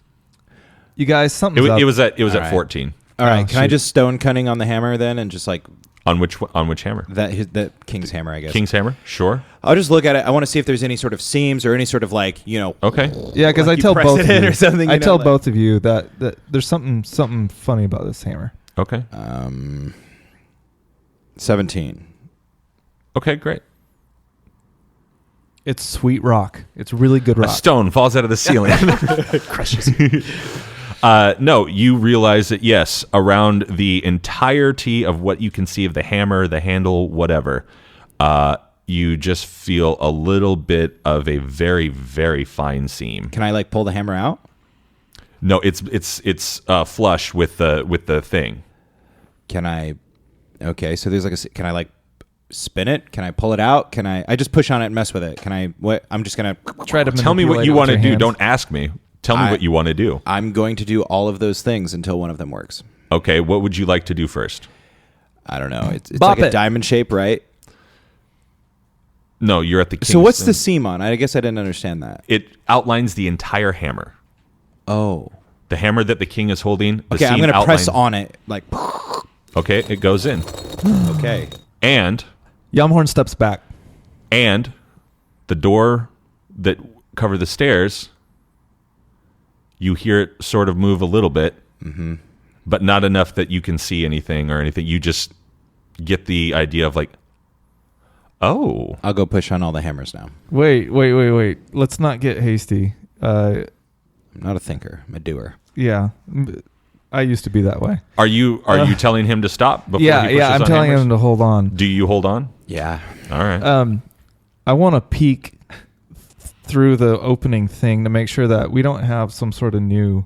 You guys, something's up. It was at right. 14. All right, Oh, can I shoot. just stone cunning on the hammer then, and just like On which hammer? that king's hammer, I guess. King's hammer. Sure. I'll just look at it. I want to see if there's any sort of seams or any sort of like Okay. Yeah, because like I you tell press both it of in you. or something, I you know, tell like- both of you that there's something funny about this hammer. Okay. 17. Okay. Great. It's sweet rock. It's really good A rock. stone falls out of the ceiling. Crushes. No, you realize that, yes, around the entirety of what you can see of the hammer, the handle, whatever, you just feel a little bit of a very, very fine seam. Can I like pull the hammer out? No, it's flush with the thing. Can I? Okay, so there's like can I like spin it? Can I pull it out? Can I just push on it and mess with it? Can I? What? I'm just gonna Try to Tell me what manipulate you it with want to your do. hands. Don't ask me. Tell me I- what you want to do. I'm going to do all of those things until one of them works. Okay, what would you like to do first? I don't know. It's Bop like a it. diamond shape, right? No, you're at the king's So what's the thing. seam on? I guess I didn't understand that. It outlines the entire hammer. Oh. The hammer that the king is holding. The Okay, I'm seam gonna press outlines- on it like. Okay, it goes in. Okay. And Yamhorn steps back. the door that cover the stairs, you hear it sort of move a little bit, but not enough that you can see anything or anything. You just get the idea of like, oh, I'll go push on all the hammers now. Wait. Let's not get hasty. I'm not a thinker. I'm a doer. Yeah. I used to be that way. are you telling him to stop before Yeah, he pushes I'm on telling hammers? him to hold on. Do you hold on? Yeah. All right. I want to peek through the opening thing to make sure that we don't have some sort of new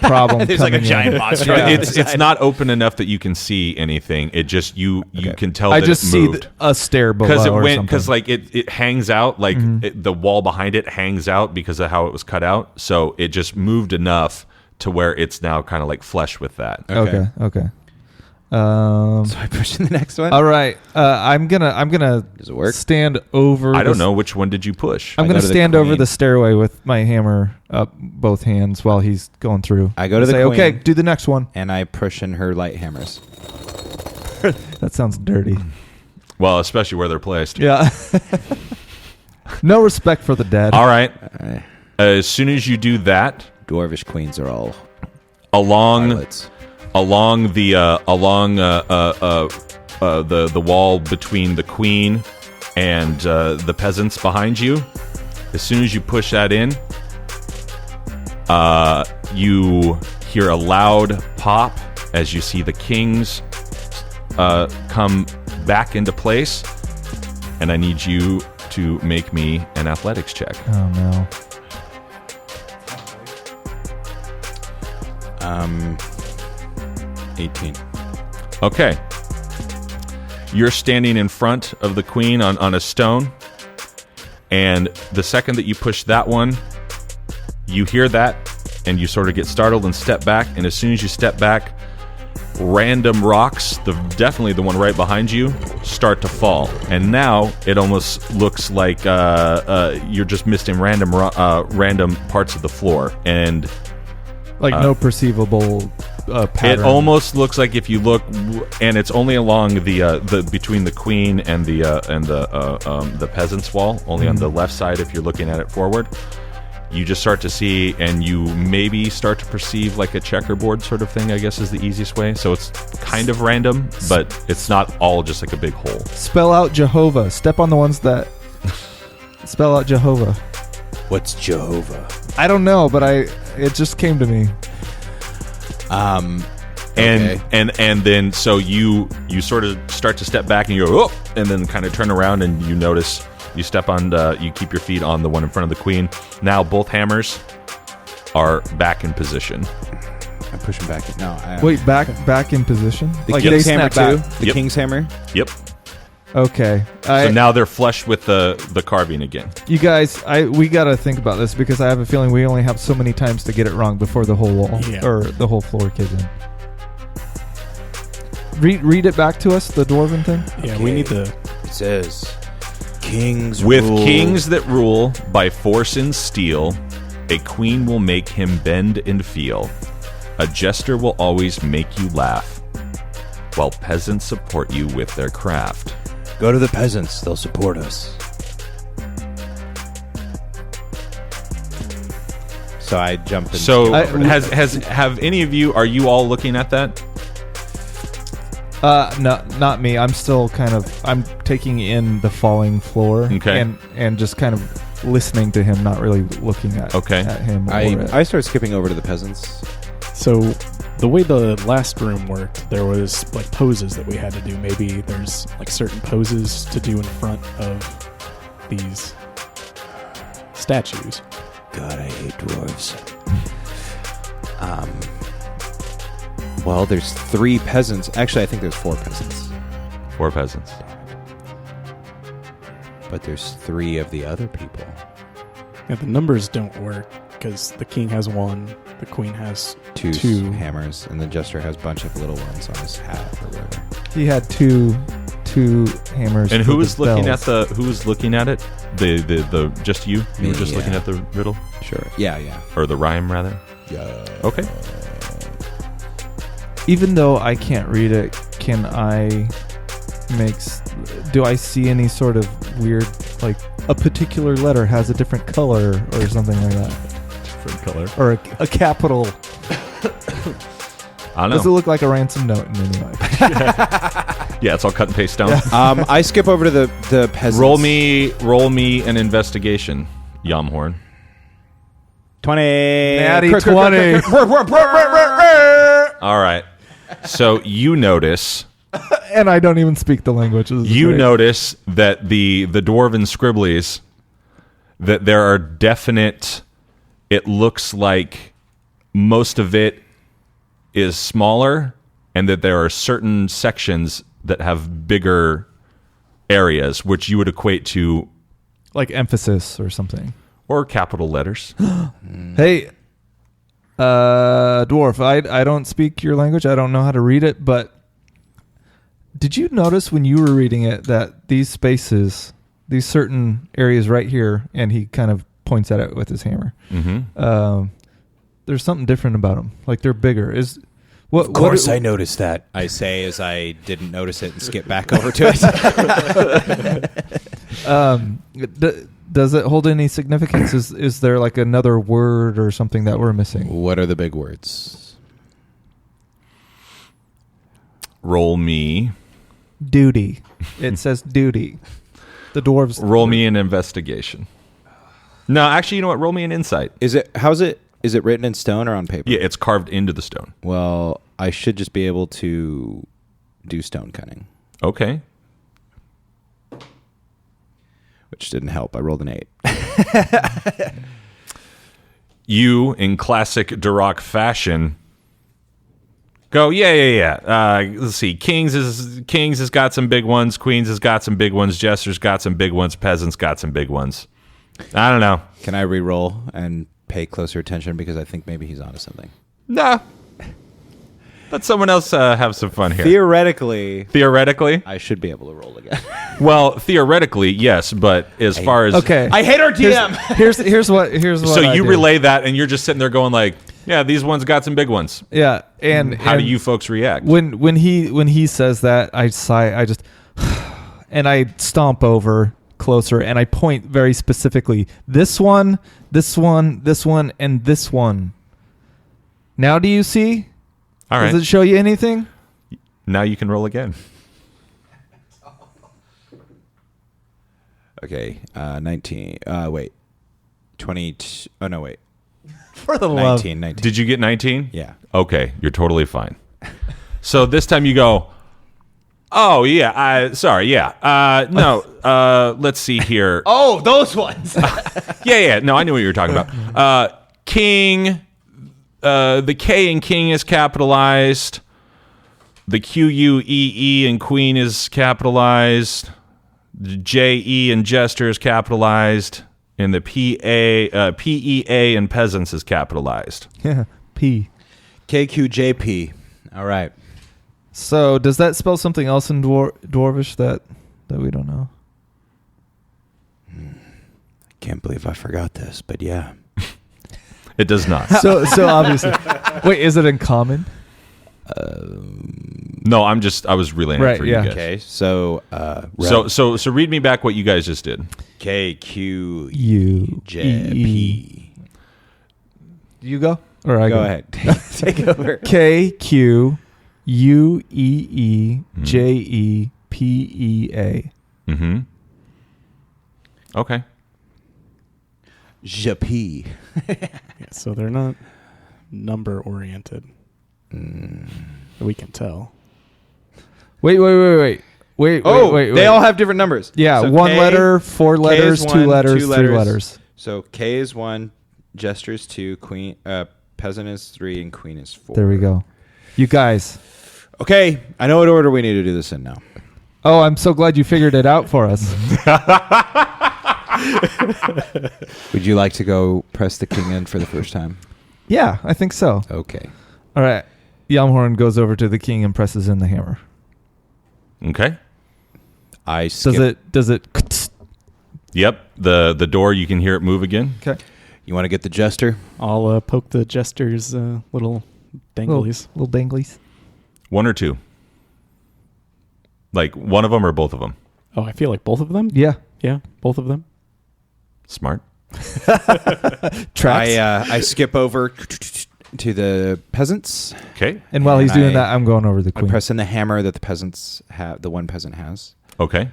problem. There's like a coming giant in. monster. Yeah. It's not open enough that you can see anything. It just you can tell I that just it see moved. a stair below Because it or went something. because like it hangs out like the wall behind it hangs out because of how it was cut out, so it just moved enough to where it's now kind of like flush with that. Okay. So I push in the next one. All right. I'm gonna Does it work? stand over. I don't the- know which one did you push. I'm I gonna go to the stand over queen. the stairway with my hammer up both hands while he's going through. I go to the say, queen. okay, do the next one. And I push in her light hammers. That sounds dirty. Well, especially where they're placed. Yeah. No respect for the dead. All right. As soon as you do that, Dwarvish queens are all along harlots. the wall between the queen and the peasants behind you, as soon as you push that in, you hear a loud pop as you see the kings come back into place, and I need you to make me an athletics check. Oh no. 18. Okay. You're standing in front of the queen on a stone, and the second that you push that one, you hear that, and you sort of get startled and step back, and as soon as you step back, random rocks, definitely the one right behind you, start to fall. And now it almost looks like you're just missing random parts of the floor, and Like no perceivable pattern. it almost looks like if you look, and it's only along the between the queen and the peasants' wall, only on the left side if you're looking at it forward. You just start to see, and you maybe start to perceive like a checkerboard sort of thing, I guess is the easiest way. So it's kind of random, but it's not all just like a big hole. Spell out Jehovah. Step on the ones that spell out Jehovah. What's Jehovah? I don't know, but it just came to me. And Okay. and then so you sort of start to step back and you go, oh, and then kind of turn around and you notice you step on you keep your feet on the one in front of the queen. Now both hammers are back in position. I'm pushing back. No. Wait, back in position. The Like King's they Hammer snap too. back. The Yep. King's Hammer. Yep. Okay. So now they're flush with the carving again. You guys, we got to think about this because I have a feeling we only have so many times to get it wrong before the whole wall or the whole floor gives in. Read it back to us, the dwarven thing. Yeah, Okay. we need the. It says, kings With rule. kings that rule by force and steel, a queen will make him bend and feel. A jester will always make you laugh, while peasants support you with their craft. Go to the peasants. They'll support us. So I jump in. So I- have any of you? Are you all looking at that? No, not me. I'm still I'm taking in the falling floor. Okay. And just kind of listening to him, not really looking at at him. I start skipping over to the peasants. So the way the last room worked, there was like poses that we had to do. Maybe there's like certain poses to do in front of these statues. God, I hate dwarves. Well, there's 3 peasants. Actually, I think there's 4 peasants. 4 peasants. But there's 3 of the other people. Yeah, the numbers don't work because the king has 1, the queen has 2 hammers, and the jester has a bunch of little ones on his hat or whatever. He had two hammers. And for who the was looking bells. at who was looking at it? The just you? You Me, were just looking yeah. at the riddle Sure. Yeah. or the rhyme rather. Yeah. Okay. Even though I can't read it, can I do I see any sort of weird, like a particular letter has a different color or something like that? Different color. Or a capital. I don't know. Does it look like a ransom note in any way? Yeah, it's all cut and paste stone. I skip over to the peasants. Roll me an investigation, Yamhorn. 20. Natty 20. All right. So you notice And I don't even speak the language. This is you great. notice that the dwarven scribblies, that there are definite, it looks like most of it is smaller, and that there are certain sections that have bigger areas, which you would equate to, like emphasis or something. or capital letters. Hey, dwarf, I don't speak your language. I don't know how to read it, but did you notice when you were reading it that these spaces, these certain areas right here, and he kind of points at it with his hammer, there's something different about them. Like they're bigger. Of course I noticed that. I say as I didn't notice it and skip back over to it. Does it hold any significance? Is there like another word or something that we're missing? What are the big words? Roll me Duty. It says duty. The dwarves. Roll me an investigation. No, actually, you know what? Roll me an insight. Is it written in stone or on paper? Yeah, it's carved into the stone. Well, I should just be able to do stone cutting, Okay. which didn't help. I rolled an 8. You, in classic Duroc fashion, go, yeah. Let's see. Kings has got some big ones. Queens has got some big ones. Jesters got some big ones. Peasants got some big ones. I don't know. Can I re-roll and pay closer attention because I think maybe he's onto something? Nah. Let someone else have some fun here. Theoretically, I should be able to roll again. Well, theoretically, yes, but as far as Okay. I hate our DM. Here's what. so I you do. relay that, and you're just sitting there going like, yeah, these ones got some big ones. Yeah, and How do and you folks react? when he says that, I sigh. I just and I stomp over closer, and I point very specifically. This one, and this one. Now, do you see? All right. Does it show you anything? Now you can roll again. Okay, 19. Wait. 20. Oh, no, wait. For the love. 19. Did you get 19? Yeah. Okay, you're totally fine. So this time you go, oh, yeah, sorry, yeah. No, let's see here. Oh, those ones. Yeah, no, I knew what you were talking about. King, The K in king is capitalized. The QUEE in queen is capitalized. The JE in jester is capitalized. And the PEA in peasants is capitalized. Yeah, P. KQJP. All right. So does that spell something else in Dwarvish that we don't know? Can't believe I forgot this, but yeah. It does not. So obviously. Wait, is it in common? No, I was relaying it for you guys. Okay. So So read me back what you guys just did. KQJP. You go? Or I Go ahead. Take over. KQUEEJEPEA. Mm-hmm. Okay. JP. Yeah, so they're not number oriented. We can tell. Wait. Wait. They all have different numbers. Yeah, So one K- letter, 4 letters, K is 2 one, letters, 2 3 letters. So K is 1, jester is 2, queen, peasant is 3, and queen is 4. There we go. You guys. Okay, I know what order we need to do this in now. Oh, I'm so glad you figured it out for us. Would you like to go press the king in for the first time? Yeah, I think so. Okay. All right. Yamhorn goes over to the king and presses in the hammer. Okay. I skip. Does it Yep. The door, you can hear it move again. Okay. You want to get the jester? I'll poke the jester's little danglies. Little danglies. 1 or 2. Like one of them or both of them. Oh, I feel like both of them? Yeah. Yeah, both of them. Smart. Traps. I skip over to the peasants. Okay. And while he's doing I- that, I'm going over to the I queen. press in the hammer that the peasants have. The one peasant has, Okay.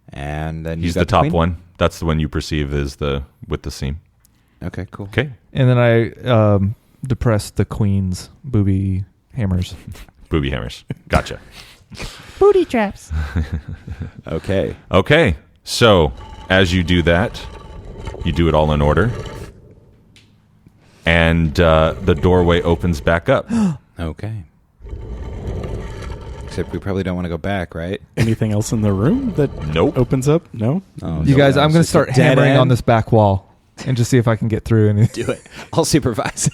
and then He's you the got top queen? one. That's the one you perceive is with the seam. Okay, cool. Okay. And then I depress the queen's booby hammers. Booby hammers. Gotcha. Booty traps. Okay. Okay. So as you do that, you do it all in order. And the doorway opens back up. Okay. Except we probably don't want to go back, right? Anything else in the room that Nope. opens up? No? Oh, You guys, no, I'm going to it's start just a dead hammering end. on this back wall and just see if I can get through. And Do it. I'll supervise.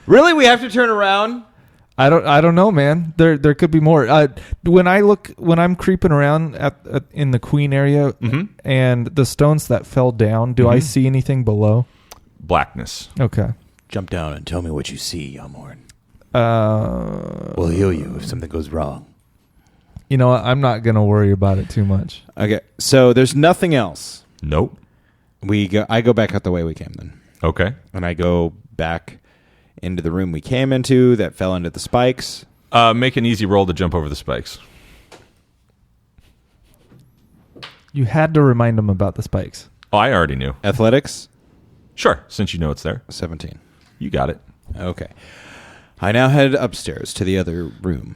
Really? We have to turn around? I don't know, man. There could be more. When I'm creeping around in the queen area and the stones that fell down, do I see anything below? Blackness. Okay. Jump down and tell me what you see, Yamhorn. Uh, We'll heal you if something goes wrong. You know what? I'm not going to worry about it too much. Okay. So there's nothing else. Nope. I go back out the way we came then. Okay. And I go back into the room we came into that fell into the spikes. Make an easy roll to jump over the spikes. You had to remind them about the spikes. Oh, I already knew. Athletics, Sure, since you know it's there. 17. You got it. Okay. I now head upstairs to the other room.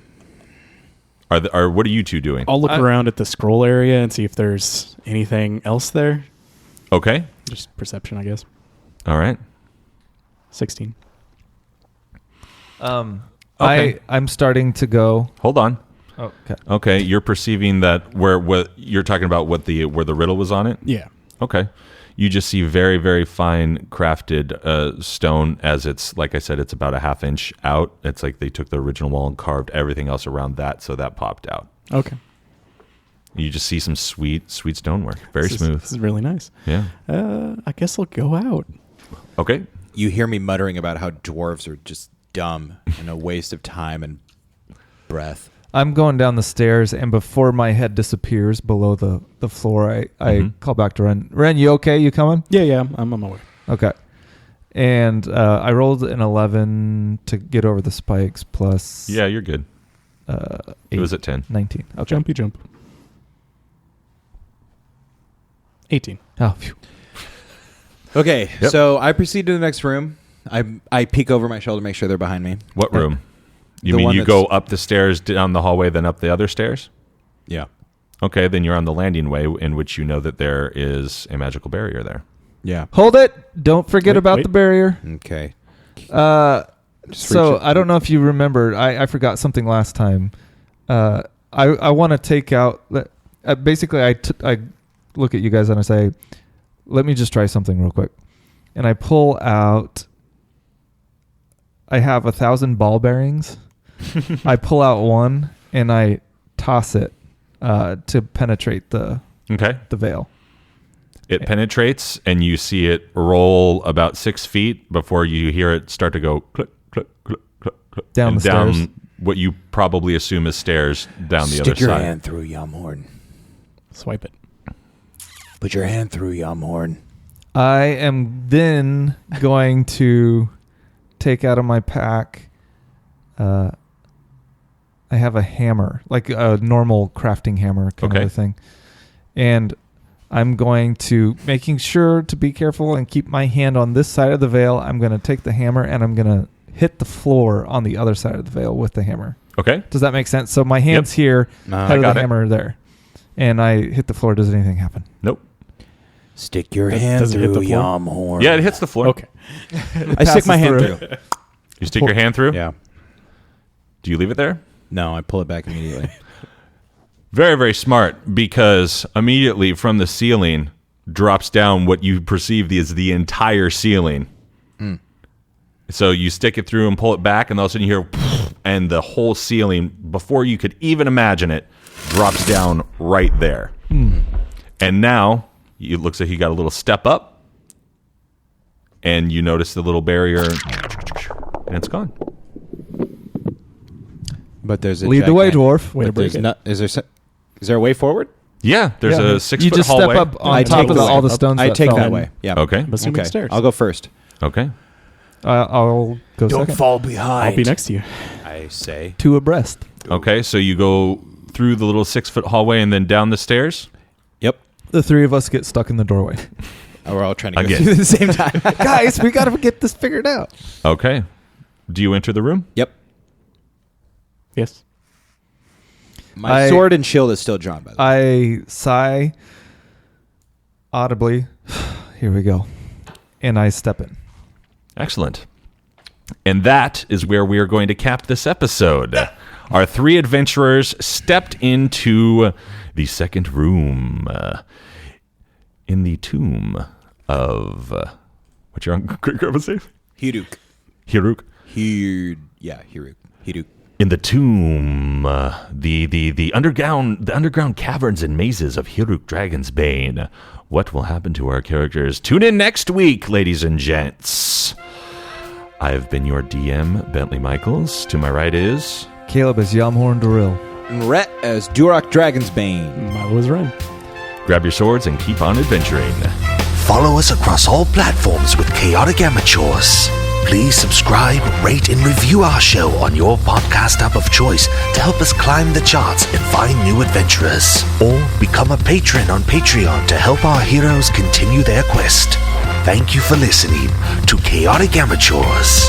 What are you two doing? I'll look around at the scroll area and see if there's anything else there. Okay. Just perception, I guess. All right. 16. Okay. I'm starting to go. Hold on. Oh, okay. Okay, you're perceiving that where you're talking about where the riddle was on it? Yeah. Okay. You just see very, very fine crafted stone as it's, like I said, it's about a half inch out. It's like they took the original wall and carved everything else around that, so that popped out. Okay. You just see some sweet stonework. Very smooth. This is really nice. Yeah. I guess I'll go out. Okay. You hear me muttering about how dwarves are just dumb and a waste of time and breath. I'm going down the stairs, and before my head disappears below the floor, I call back to Ren. Ren, you okay? You coming? Yeah, I'm on my way. Okay. And I rolled an 11 to get over the spikes plus... Yeah, you're good. 8, It was at 10. 19. Okay. Jumpy jump. 18. Oh, phew. Okay, Yep. so I proceed to the next room. I peek over my shoulder, make sure they're behind me. What room? You The mean one you that's- go up the stairs, down the hallway, then up the other stairs? Yeah. Okay, then you're on the landing way in which you know that there is a magical barrier there. Yeah. Hold it. Don't forget Wait, about wait. the barrier. Okay. So reach it. I don't know if you remember. I forgot something last time. I want to take out. Basically, I look at you guys and I say, "Let me just try something real quick," and I pull out. I have 1,000 ball bearings. I pull out one and I toss it to penetrate the veil. It penetrates, and you see it roll about 6 feet before you hear it start to go click, click, click, click, click, Down and the stairs. what you probably assume is stairs down the other Stick your side. hand through, Yamhorn. Swipe it. Put your hand through, Yamhorn. I am then going to take out of my pack. I have a hammer, like a normal crafting hammer kind of a thing, and I'm going to, making sure to be careful and keep my hand on this side of the veil. I'm going to take the hammer and I'm going to hit the floor on the other side of the veil with the hammer. Okay. Does that make sense? So my hand's here, head of the hammer there, and I hit the floor. Does anything happen? Nope. Stick your hand does it hit through, the floor? Yamhorn. Yeah, it hits the floor. Okay. I stick my hand through. You stick your hand through? Yeah. Do you leave it there? No, I pull it back immediately. Very, very smart, because immediately from the ceiling drops down what you perceive as the entire ceiling. So you stick it through and pull it back, and all of a sudden you hear, and the whole ceiling, before you could even imagine it, drops down right there. And now it looks like you got a little step up, and you notice the little barrier, and it's gone. But there's a Lead the way, dwarf. Way to break it. Is there a way forward? Yeah, there's a 6 You foot just hallway. step up on I top take of the all the way. stones. I take fell. that way. Yeah. Okay. I'm assuming Okay. stairs. I'll go first. Okay. I'll go Don't second. fall behind. I'll be next to you. I say. 2 abreast. Okay, so you go through the little 6 foot hallway and then down the stairs. Yep. The 3 of us get stuck in the doorway. Oh, we're all trying to Again. get through at the same time. Guys, we got to get this figured out. Okay. Do you enter the room? Yep. Yes. My I- sword and shield is still drawn, by the way. I sigh audibly. Here we go. And I step in. Excellent. And that is where we are going to cap this episode. Our 3 adventurers stepped into the second room in the tomb of what's your grandpa say? Hiruk. Hiruk. Hiruk. Hiruk. In the tomb, the underground caverns and mazes of Hiruk Dragon's Bane. What will happen to our characters? Tune in next week, ladies and gents. I've been your DM, Bentley Michaels. To my right is Caleb is Yamhorn Doril. And Rhett as Duroc Dragon's Bane. Milo was right. Grab your swords and keep on adventuring. Follow us across all platforms with Chaotic Amateurs. Please subscribe, rate, and review our show on your podcast app of choice to help us climb the charts and find new adventurers. Or become a patron on Patreon to help our heroes continue their quest. Thank you for listening to Chaotic Amateurs.